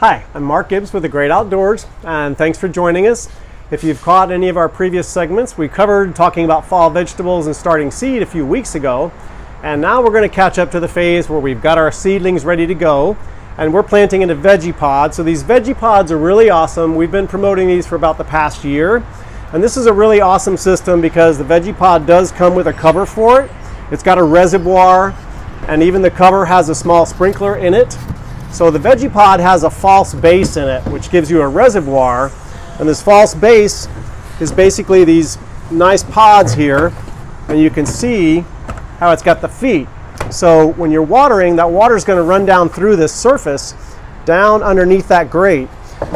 Hi, I'm Mark Gibbs with The Great Outdoors, and thanks for joining us. If you've caught any of our previous segments, we covered talking about fall vegetables and starting seed a few weeks ago, and now we're going to catch up to the phase where we've got our seedlings ready to go, and we're planting into Vegepods. So these Vegepods are really awesome. We've been promoting these for about the past year, and this is a really awesome system because the Vegepod does come with a cover for it. It's got a reservoir, and even the cover has a small sprinkler in it. So the Vegepod has a false base in it, which gives you a reservoir, and this false base is basically these nice pods here, and you can see how it's got the feet. So when you're watering, that water is going to run down through this surface, down underneath that grate.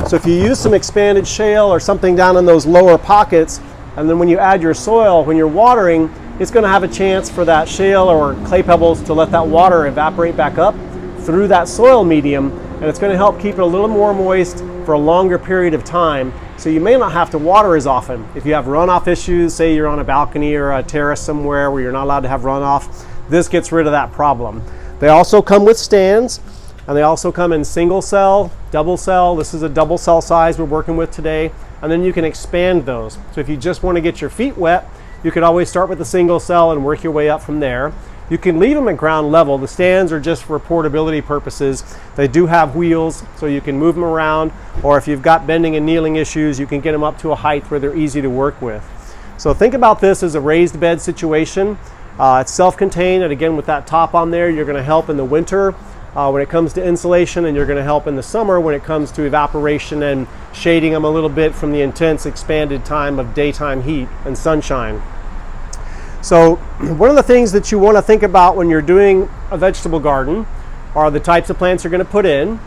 So if you use some expanded shale or something down in those lower pockets, and then when you add your soil, when you're watering, it's going to have a chance for that shale or clay pebbles to let that water evaporate back up through that soil medium, and it's going to help keep it a little more moist for a longer period of time, so you may not have to water as often. If you have runoff issues, say you're on a balcony or a terrace somewhere where you're not allowed to have runoff, this gets rid of that problem. They also come with stands, and they also come in single cell, double cell. This is a double cell size we're working with today, and then you can expand those. So if you just want to get your feet wet, you could always start with the single cell and work your way up from there. You can leave them at ground level. The stands are just for portability purposes. They do have wheels, so you can move them around, or if you've got bending and kneeling issues, you can get them up to a height where they're easy to work with. So think about this as a raised bed situation. It's self-contained, and again, with that top on there, you're going to help in the winter when it comes to insulation, and you're going to help in the summer when it comes to evaporation and shading them a little bit from the intense expanded time of daytime heat and sunshine. So one of the things that you want to think about when you're doing a vegetable garden are the types of plants you're going to put in,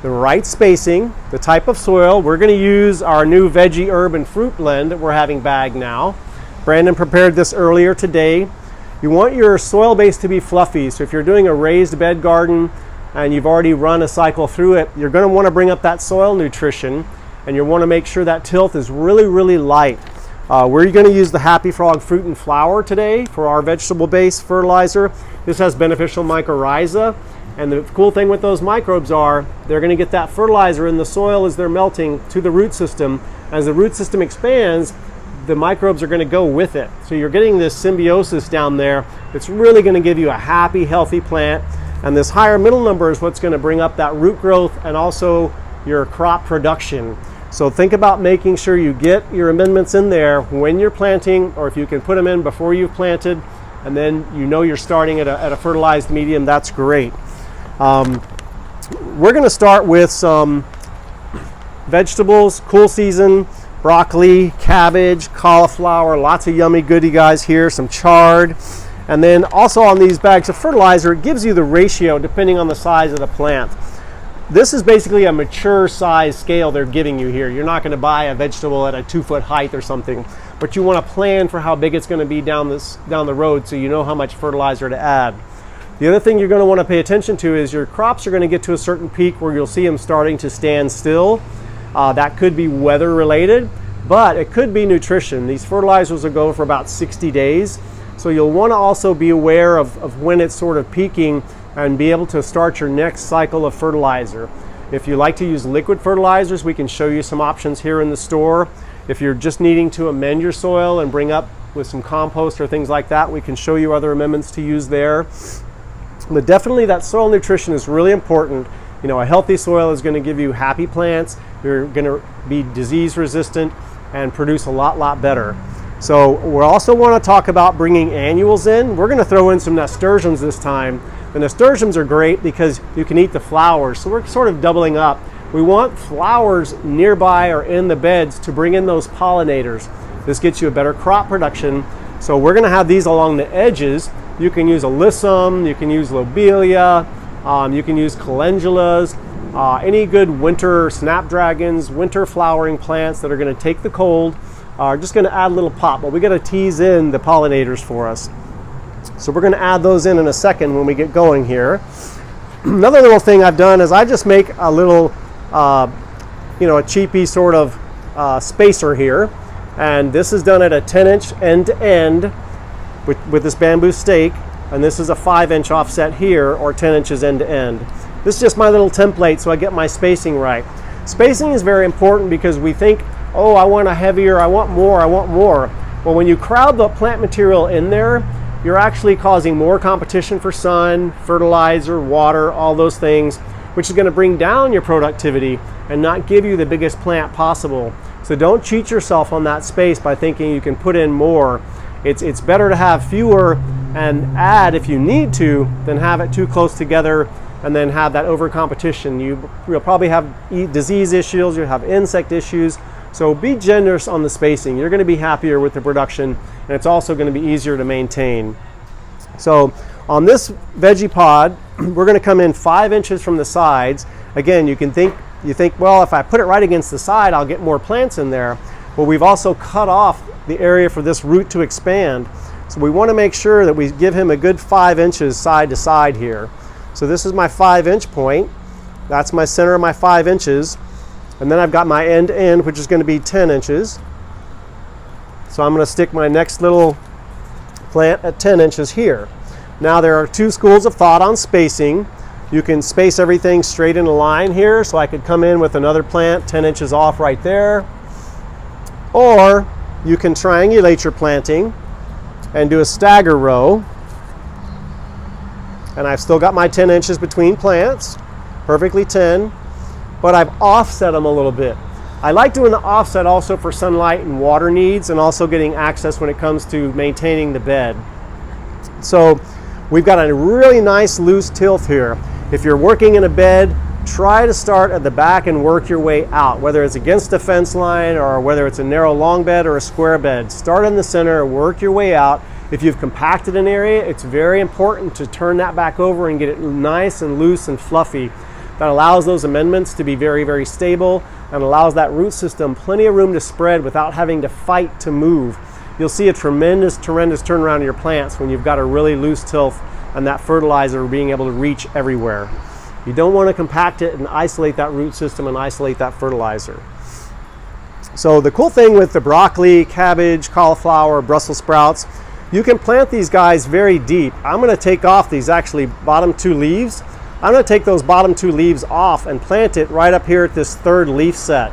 the right spacing, the type of soil. We're going to use our new Veggie herb and fruit blend that we're having bagged now. Brandon prepared this earlier today. You want your soil base to be fluffy, so if you're doing a raised bed garden and you've already run a cycle through it, you're going to want to bring up that soil nutrition, and you want to make sure that tilth is really, really light. We're going to use the Happy Frog Fruit and Flower today for our vegetable-based fertilizer. This has beneficial mycorrhiza, and the cool thing with those microbes are they're going to get that fertilizer in the soil as they're melting to the root system. As the root system expands, the microbes are going to go with it. So you're getting this symbiosis down there. It's really going to give you a happy, healthy plant, and this higher middle number is what's going to bring up that root growth and also your crop production. So think about making sure you get your amendments in there when you're planting, or if you can put them in before you've planted, and then you know you're starting at a fertilized medium, that's great. We're going to start with some vegetables, cool season, broccoli, cabbage, cauliflower, lots of yummy goody guys here, some chard. And then also on these bags of fertilizer, it gives you the ratio depending on the size of the plant. This is basically a mature size scale they're giving you here. You're not going to buy a vegetable at a 2-foot height or something, but you want to plan for how big it's going to be down the road so you know how much fertilizer to add. The other thing you're going to want to pay attention to is your crops are going to get to a certain peak where you'll see them starting to stand still. That could be weather related, but it could be nutrition. These fertilizers will go for about 60 days, so you'll want to also be aware of when it's sort of peaking and be able to start your next cycle of fertilizer. If you like to use liquid fertilizers, we can show you some options here in the store. If you're just needing to amend your soil and bring up with some compost or things like that, we can show you other amendments to use there. But definitely that soil nutrition is really important. You know, a healthy soil is going to give you happy plants. You're going to be disease resistant and produce a lot better. So we also want to talk about bringing annuals in. We're going to throw in some nasturtiums this time. The nasturtiums are great because you can eat the flowers, so we're sort of doubling up. We want flowers nearby or in the beds to bring in those pollinators. This gets you a better crop production. So we're going to have these along the edges. You can use alyssum, you can use lobelia, you can use calendulas, any good winter snapdragons, winter flowering plants that are going to take the cold are just going to add a little pop, but we got to tease in the pollinators for us. So we're going to add those in a second when we get going here. Another little thing I've done is I just make a little, a cheapy sort of spacer here. And this is done at a 10-inch end-to-end with this bamboo stake. And this is a 5-inch offset here, or 10 inches end-to-end. This is just my little template so I get my spacing right. Spacing is very important because we think, oh, I want a heavier, I want more, I want more. Well, when you crowd the plant material in there, you're actually causing more competition for sun, fertilizer, water, all those things, which is going to bring down your productivity and not give you the biggest plant possible. So don't cheat yourself on that space by thinking you can put in more. It's better to have fewer and add if you need to than have it too close together and then have that over competition. You'll probably have disease issues, you'll have insect issues. So be generous on the spacing. You're going to be happier with the production, and it's also going to be easier to maintain. So on this veggie pod, we're going to come in 5 inches from the sides. Again, you think, well, if I put it right against the side, I'll get more plants in there. Well, we've also cut off the area for this root to expand. So we want to make sure that we give him a good 5 inches side to side here. So this is my 5-inch point. That's my center of my 5 inches. And then I've got my end to end, which is going to be 10 inches. So I'm going to stick my next little plant at 10 inches here. Now there are 2 schools of thought on spacing. You can space everything straight in a line here, so I could come in with another plant 10 inches off right there. Or you can triangulate your planting and do a stagger row. And I've still got my 10 inches between plants, perfectly 10, but I've offset them a little bit. I like doing the offset also for sunlight and water needs, and also getting access when it comes to maintaining the bed. So we've got a really nice loose tilth here. If you're working in a bed, try to start at the back and work your way out, whether it's against a fence line or whether it's a narrow long bed or a square bed. Start in the center, work your way out. If you've compacted an area, it's very important to turn that back over and get it nice and loose and fluffy. That allows those amendments to be very, very stable and allows that root system plenty of room to spread without having to fight to move. You'll see a tremendous turnaround in your plants when you've got a really loose tilth and that fertilizer being able to reach everywhere. You don't want to compact it and isolate that root system and isolate that fertilizer. So the cool thing with the broccoli, cabbage, cauliflower, Brussels sprouts, you can plant these guys very deep. I'm going to take off these actually bottom 2 leaves. I'm going to take those bottom 2 leaves off and plant it right up here at this 3rd leaf set.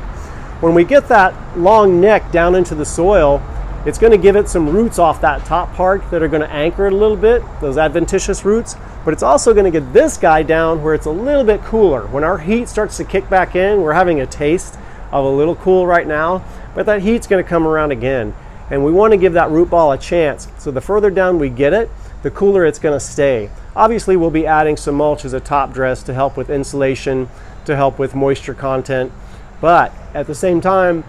When we get that long neck down into the soil, it's going to give it some roots off that top part that are going to anchor it a little bit, those adventitious roots, but it's also going to get this guy down where it's a little bit cooler. When our heat starts to kick back in, we're having a taste of a little cool right now, but that heat's going to come around again. And we want to give that root ball a chance. So the further down we get it, the cooler it's going to stay. Obviously, we'll be adding some mulch as a top dress to help with insulation, to help with moisture content. But at the same time,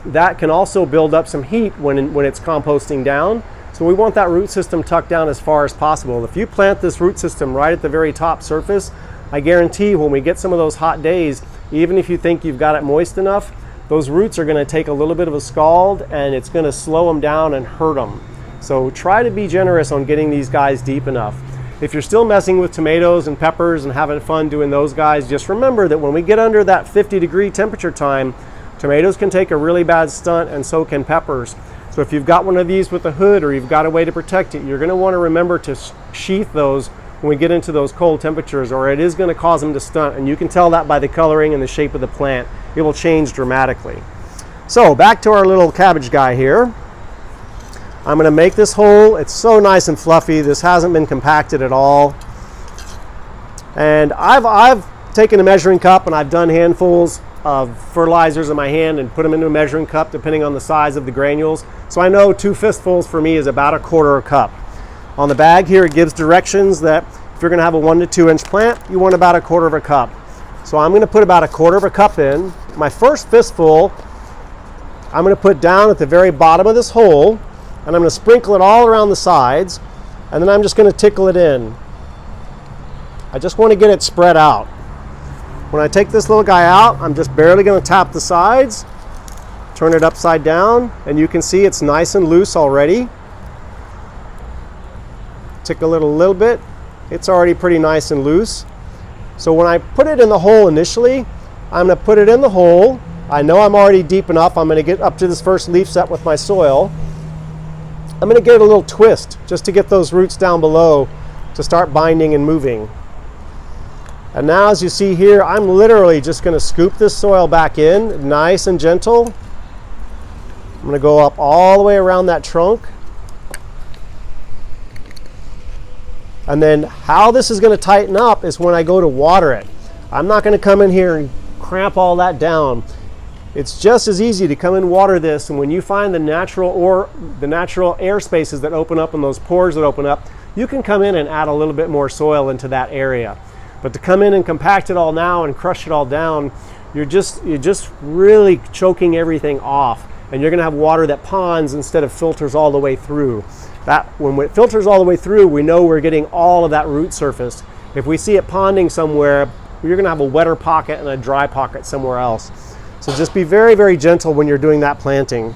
that can also build up some heat when it's composting down. So we want that root system tucked down as far as possible. If you plant this root system right at the very top surface, I guarantee when we get some of those hot days, even if you think you've got it moist enough, those roots are going to take a little bit of a scald and it's going to slow them down and hurt them. So try to be generous on getting these guys deep enough. If you're still messing with tomatoes and peppers and having fun doing those guys, just remember that when we get under that 50-degree temperature time, tomatoes can take a really bad stunt and so can peppers. So if you've got one of these with a hood or you've got a way to protect it, you're going to want to remember to sheath those when we get into those cold temperatures, or it is going to cause them to stunt. And you can tell that by the coloring and the shape of the plant. It will change dramatically. So back to our little cabbage guy here. I'm going to make this hole. It's so nice and fluffy. This hasn't been compacted at all. And I've taken a measuring cup and I've done handfuls of fertilizers in my hand and put them into a measuring cup depending on the size of the granules. So I know 2 fistfuls for me is about a 1/4 cup. On the bag here it gives directions that if you're going to have a 1 to 2 inch plant, you want about a 1/4 cup. So I'm going to put about a 1/4 cup in. My first fistful I'm going to put down at the very bottom of this hole, and I'm going to sprinkle it all around the sides, and then I'm just going to tickle it in. I just want to get it spread out. When I take this little guy out, I'm just barely going to tap the sides, turn it upside down, and you can see it's nice and loose already. Tickle it a little bit. It's already pretty nice and loose. So when I put it in the hole initially, I'm going to put it in the hole. I know I'm already deep enough. I'm going to get up to this first leaf set with my soil. I'm going to give it a little twist just to get those roots down below to start binding and moving. And now, as you see here, I'm literally just going to scoop this soil back in, nice and gentle. I'm going to go up all the way around that trunk. And then how this is going to tighten up is when I go to water it. I'm not going to come in here and cramp all that down. It's just as easy to come and water this, and when you find the natural air spaces that open up and those pores that open up, you can come in and add a little bit more soil into that area. But to come in and compact it all now and crush it all down, you're just really choking everything off, and you're going to have water that ponds instead of filters all the way through. That when it filters all the way through, we know we're getting all of that root surface. If we see it ponding somewhere, you're going to have a wetter pocket and a dry pocket somewhere else. So just be very, very gentle when you're doing that planting.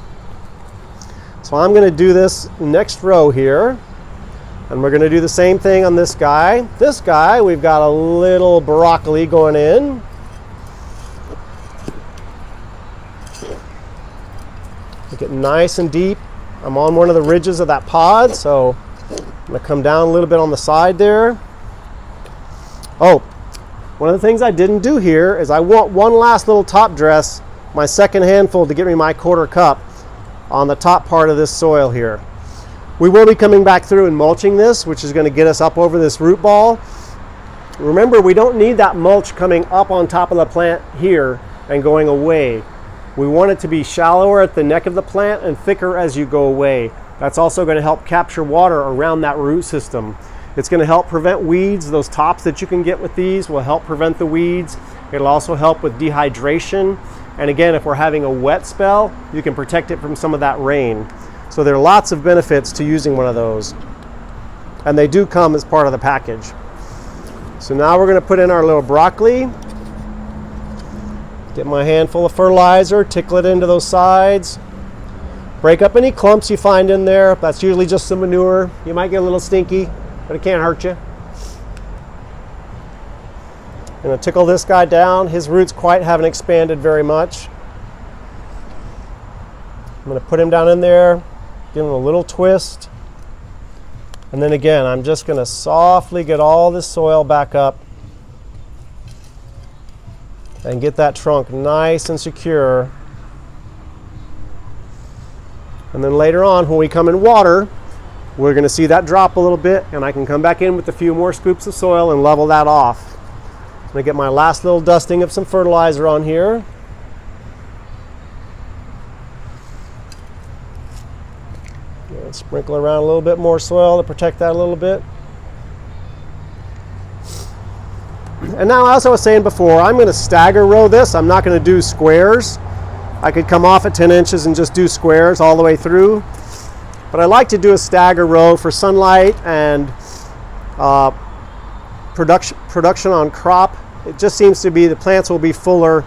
So I'm going to do this next row here, and we're going to do the same thing on this guy. This guy, we've got a little broccoli going in. Make it nice and deep. I'm on one of the ridges of that pod, so I'm going to come down a little bit on the side there. Oh, one of the things I didn't do here is I want one last little top dress, my second handful, to get me my quarter cup on the top part of this soil here. We will be coming back through and mulching this, which is going to get us up over this root ball. Remember, we don't need that mulch coming up on top of the plant here and going away. We want it to be shallower at the neck of the plant and thicker as you go away. That's also going to help capture water around that root system. It's going to help prevent weeds. Those tops that you can get with these will help prevent the weeds. It'll also help with dehydration. And again, if we're having a wet spell, you can protect it from some of that rain. So there are lots of benefits to using one of those. And they do come as part of the package. So now we're going to put in our little broccoli. Get my handful of fertilizer, tickle it into those sides. Break up any clumps you find in there. That's usually just some manure. You might get a little stinky, but it can't hurt you. I'm going to tickle this guy down. His roots haven't expanded very much. I'm going to put him down in there, give him a little twist. And then again, I'm just going to softly get all this soil back up and get that trunk nice and secure. And then later on, when we come in water, we're going to see that drop a little bit, and I can come back in with a few more scoops of soil and level that off. I'm going to get my last little dusting of some fertilizer on here. And sprinkle around a little bit more soil to protect that a little bit. And now, as I was saying before, I'm going to stagger row this. I'm not going to do squares. I could come off at 10 inches and just do squares all the way through. But I like to do a stagger row for sunlight and production on crop. It just seems to be the plants will be fuller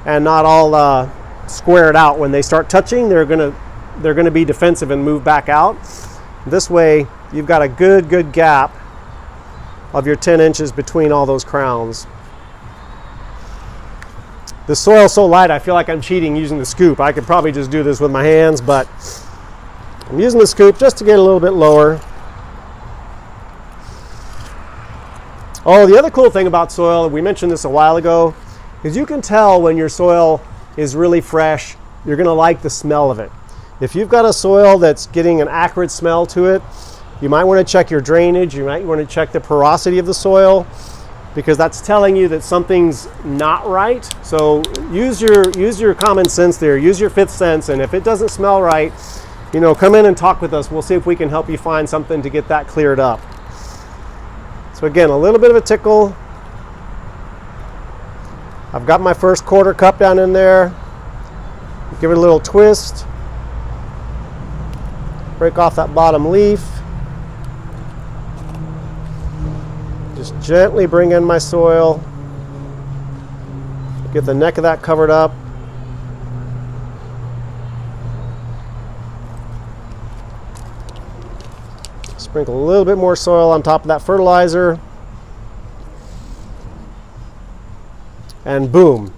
and not all squared out. When they start touching, they're going to be defensive and move back out. This way, you've got a good gap of your 10 inches between all those crowns. The soil's so light, I feel like I'm cheating using the scoop. I could probably just do this with my hands, but I'm using the scoop just to get a little bit lower. Oh, the other cool thing about soil, we mentioned this a while ago, is you can tell when your soil is really fresh. You're going to like the smell of it. If you've got a soil that's getting an acrid smell to it, you might want to check your drainage. You might want to check the porosity of the soil, because that's telling you that something's not right. So use your common sense there. Use your fifth sense, and if it doesn't smell right, come in and talk with us. We'll see if we can help you find something to get that cleared up. So again, a little bit of a tickle. I've got my first quarter cup down in there. Give it a little twist. Break off that bottom leaf. Just gently bring in my soil. Get the neck of that covered up. Sprinkle a little bit more soil on top of that fertilizer. And boom.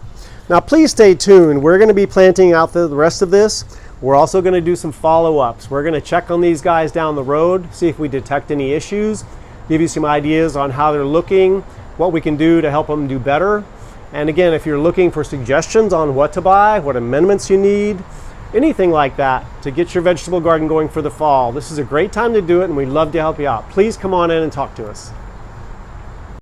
Now please stay tuned. We're going to be planting out the rest of this. We're also going to do some follow-ups. We're going to check on these guys down the road, see if we detect any issues, give you some ideas on how they're looking, what we can do to help them do better. And again, if you're looking for suggestions on what to buy, what amendments you need, anything like that to get your vegetable garden going for the fall, this is a great time to do it, and we'd love to help you out. Please come on in and talk to us.